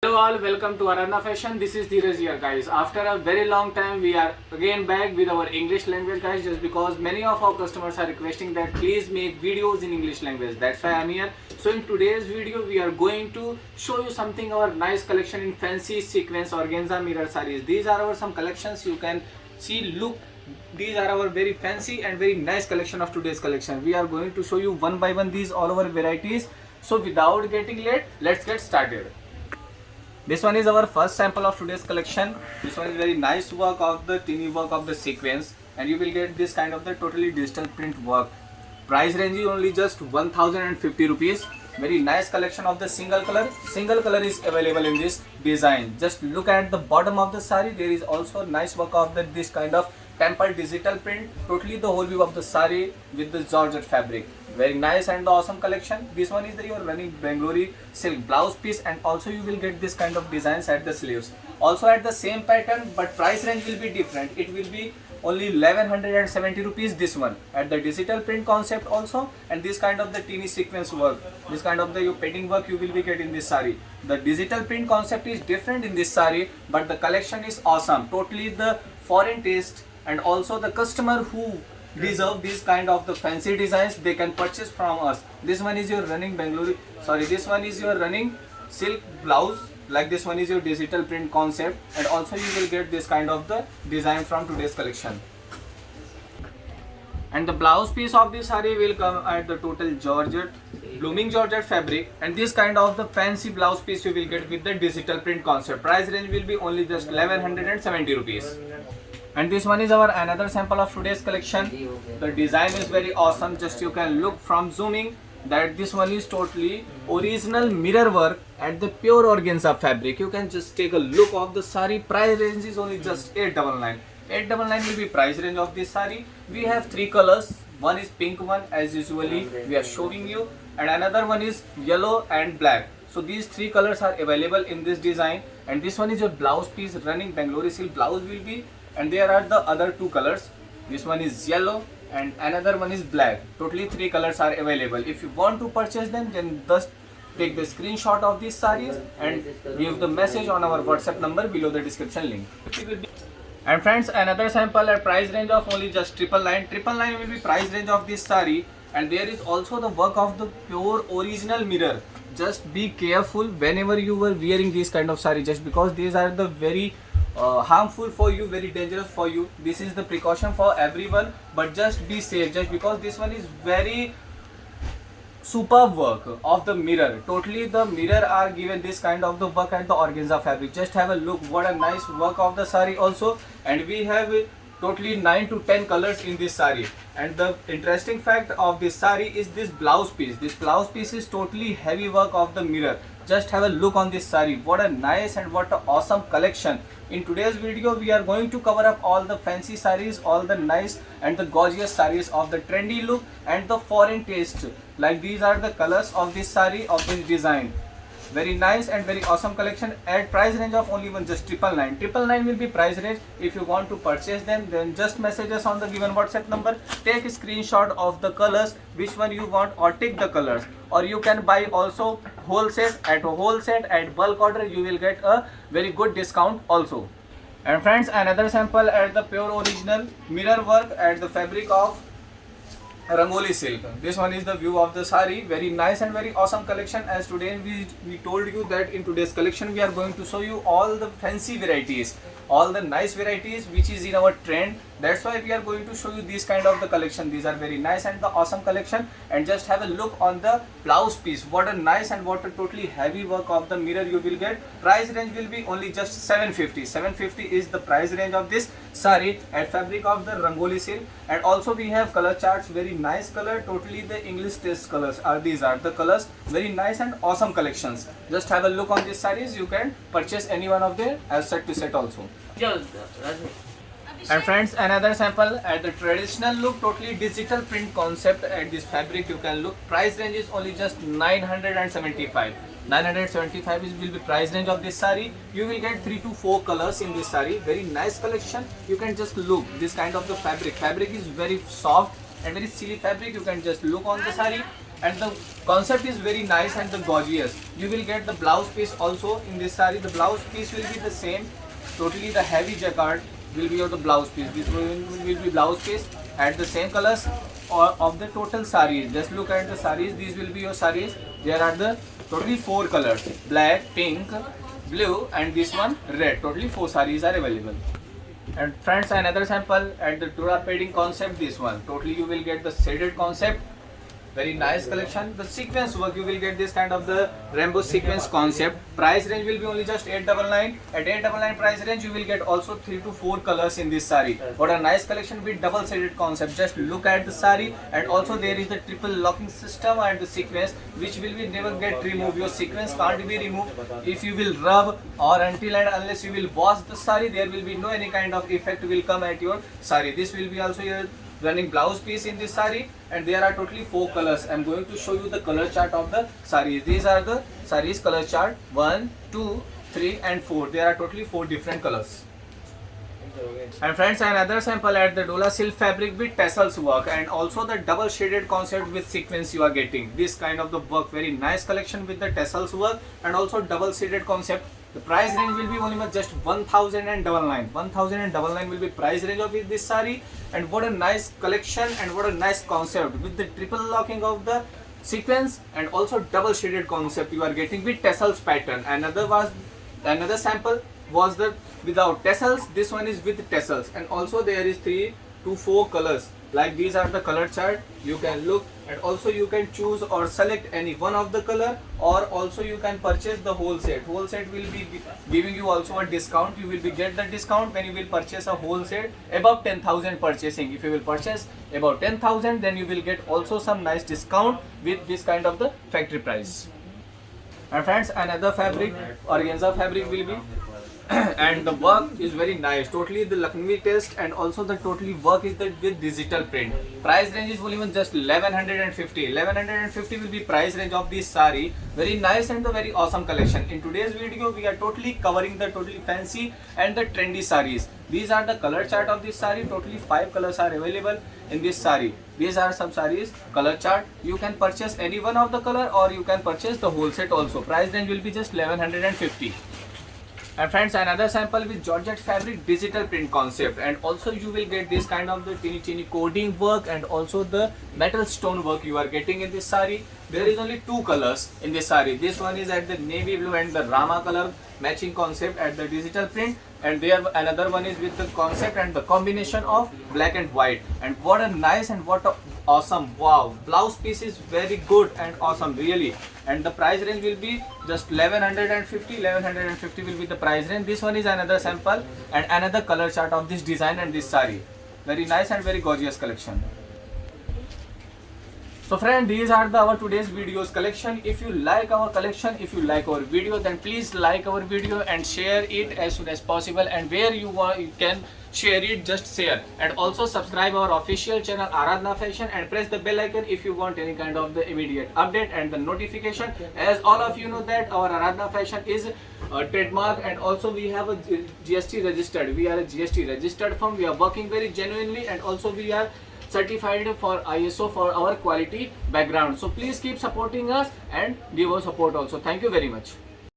Hello all, welcome to Arana Fashion. This is Dheeraj here guys. After a very long time we are again back with our English language guys, just because many of our customers are requesting that please make videos in English language. That's why I'm here. So in today's video we are going to show you something, our nice collection in fancy sequence organza mirror sarees. These are our some collections, you can see, look, these are our very fancy and very nice collection of today's collection. We are going to show you one by one these all our varieties. So without getting late, let's get started. This one is our first sample of today's collection. This one is very nice work of the teeny work of the sequence, and you will get this kind of the totally digital print work. Price range is only just 1050 rupees. Very nice collection of the single color. Single color is available in this design. Just look at the bottom of the saree. There is also nice work of this kind of temple digital print. Totally the whole view of the saree with the georgette fabric. Very nice and awesome collection. This one is your running Bengaluru silk blouse piece, and also you will get this kind of designs at the sleeves. Also at the same pattern, but price range will be different. It will be only 1170 rupees, this one at the digital print concept also, and this kind of the teeny sequence work, this kind of the your painting work you will be getting in this saree. The digital print concept is different in this saree, but the collection is awesome. Totally the foreign taste, and also the customer who deserve these kind of the fancy designs, they can purchase from us. This one is your running Bengaluru, this one is your running silk blouse, like this one is your digital print concept, and also you will get this kind of the design from today's collection. And the blouse piece of this saree will come at the total georgette, blooming georgette fabric, and this kind of the fancy blouse piece you will get with the digital print concept. Price range will be only just 1170 rupees. And this one is our another sample of today's collection. The design is very awesome. Just you can look from zooming that this one is totally original mirror work at the pure organza fabric. You can just take a look of the saree. Price range is only just 899. 899 will be price range of this saree. We have three colors. One is pink one, as usually we are showing you, and another one is yellow and black. So these three colors are available in this design, and this one is your blouse piece. Running Bengaluru silk blouse will be, and there are the other two colors. This one is yellow and another one is black. Totally three colors are available. If you want to purchase them, then just take the screenshot of these sarees and give the message on our WhatsApp number below the description link. And friends, another sample at price range of only just 999. 999 will be price range of this saree, and there is also the work of the pure original mirror. Just be careful whenever you were wearing these kind of saree, just because these are the very harmful for you, very dangerous for you. This is the precaution for everyone, but just be safe, just because this one is very superb work of the mirror. Totally the mirror are given this kind of the work at the organza fabric. Just have a look, what a nice work of the saree also, and we have totally 9 to 10 colors in this saree. And the interesting fact of this saree is this blouse piece. This blouse piece is totally heavy work of the mirror. Just have a look on this saree. What a nice and what a awesome collection. In today's video we are going to cover up all the fancy sarees, all the nice and the gorgeous sarees of the trendy look and the foreign taste. Like these are the colors of this saree, of this design. Very nice and very awesome collection at price range of only just 999. 999 will be price range. If you want to purchase them, then just message us on the given WhatsApp number. Take a screenshot of the colors, which one you want, or take the colors. Or you can buy also whole set. At a whole set at bulk order, you will get a very good discount also. And friends, another sample at the pure original mirror work at the fabric of Rangoli silk. This one is the view of the saree. Very nice and very awesome collection. As today we told you that in today's collection we are going to show you all the fancy varieties, all the nice varieties which is in our trend. That's why we are going to show you this kind of the collection. These are very nice and the awesome collection. And just have a look on the blouse piece. What a nice and what a totally heavy work of the mirror you will get. Price range will be only just 750. 750 is the price range of this saree at fabric of the Rangoli silk. And also we have color charts. Very nice color. Totally the English taste colors are these are the colors. Very nice and awesome collections. Just have a look on these sarees. You can purchase any one of them as set to set also. And friends, another sample at the traditional look, totally digital print concept at this fabric you can look. Price range is only just 975. 975 will be price range of this saree. You will get 3 to 4 colors in this saree. Very nice collection. You can just look this kind of the fabric. Fabric is very soft and very silly fabric. You can just look on the saree. and the concept is very nice and the gorgeous. You will get the blouse piece also in this saree. The blouse piece will be the same, totally the heavy jacquard will be of the blouse piece. This will be blouse piece at the same colors or of the total sarees. Just look at the sarees. These will be your sarees. There are the totally 4 colors: black, pink, blue, and this one red. Totally 4 sarees are available. And friends, another sample at the Dura padding concept. This one totally you will get the shaded concept. Very nice collection. The sequence work, you will get this kind of the rainbow sequence concept. Price range will be only just 899. At 899 price range, you will get also 3 to 4 colors in this saree. What a nice collection with double shaded concept. Just look at the saree, and also there is the triple locking system and the sequence, which will be never get removed. Your sequence can't be removed if you will rub or until and unless you will wash the saree. There will be no any kind of effect will come at your saree. This will be also your running blouse piece in this saree, and there are totally 4 colors. I am going to show you the color chart of the sarees. These are the sarees color chart 1, 2, 3 and 4. There are totally 4 different colors. And friends, another sample at the Dola silk fabric with tassels work and also the double shaded concept with sequence you are getting. This kind of the work, very nice collection with the tassels work and also double shaded concept. The price range will be only just 1099. 1099 will be price range of this saree. And what a nice collection and what a nice concept with the triple locking of the sequence and also double shaded concept you are getting with tassels pattern. Another sample was the without tassels. This one is with tassels, and also there is 3 to 4 colors. Like these are the color chart. You can look, and also you can choose or select any one of the color, or also you can purchase the whole set. Whole set will be giving you also a discount. You will be get the discount when you will purchase a whole set above 10,000 purchasing. If you will purchase about 10,000, then you will get also some nice discount with this kind of the factory price. And friends, another fabric, organza fabric will be and the work is very nice, totally the Lucknowi test, and also the totally work is that with digital print. Price range is only just 1150. 1150 will be price range of this saree. Very nice and the very awesome collection. In today's video we are totally covering the totally fancy and the trendy sarees. These are the color chart of this saree. Totally 5 colors are available in this saree. These are some sarees color chart. You can purchase any one of the color or you can purchase the whole set also. Price range will be just 1150. And friends, another sample with Georgette fabric digital print concept, and also you will get this kind of the teeny coding work and also the metal stone work you are getting in this saree. There is only 2 colors in this saree. This one is at the navy blue and the Rama color matching concept at the digital print, and there another one is with the concept and the combination of black and white. And what a nice and what a awesome, wow, blouse piece is very good and awesome really. And the price range will be just 1150. 1150 will be the price range. This one is another sample and another color chart of this design and this saree. Very nice and very gorgeous collection. So friend, these are our today's videos collection. If you like our collection, if you like our video, then please like our video and share it as soon as possible. And where you want, you can share it, just share. And also subscribe our official channel Aradhna Fashion and press the bell icon if you want any kind of the immediate update and the notification. As all of you know that our Aradhna Fashion is a trademark, and also we have a GST registered. We are a GST registered firm. We are working very genuinely, and also we are certified for ISO for our quality background. So please keep supporting us and give us support also. Thank you very much.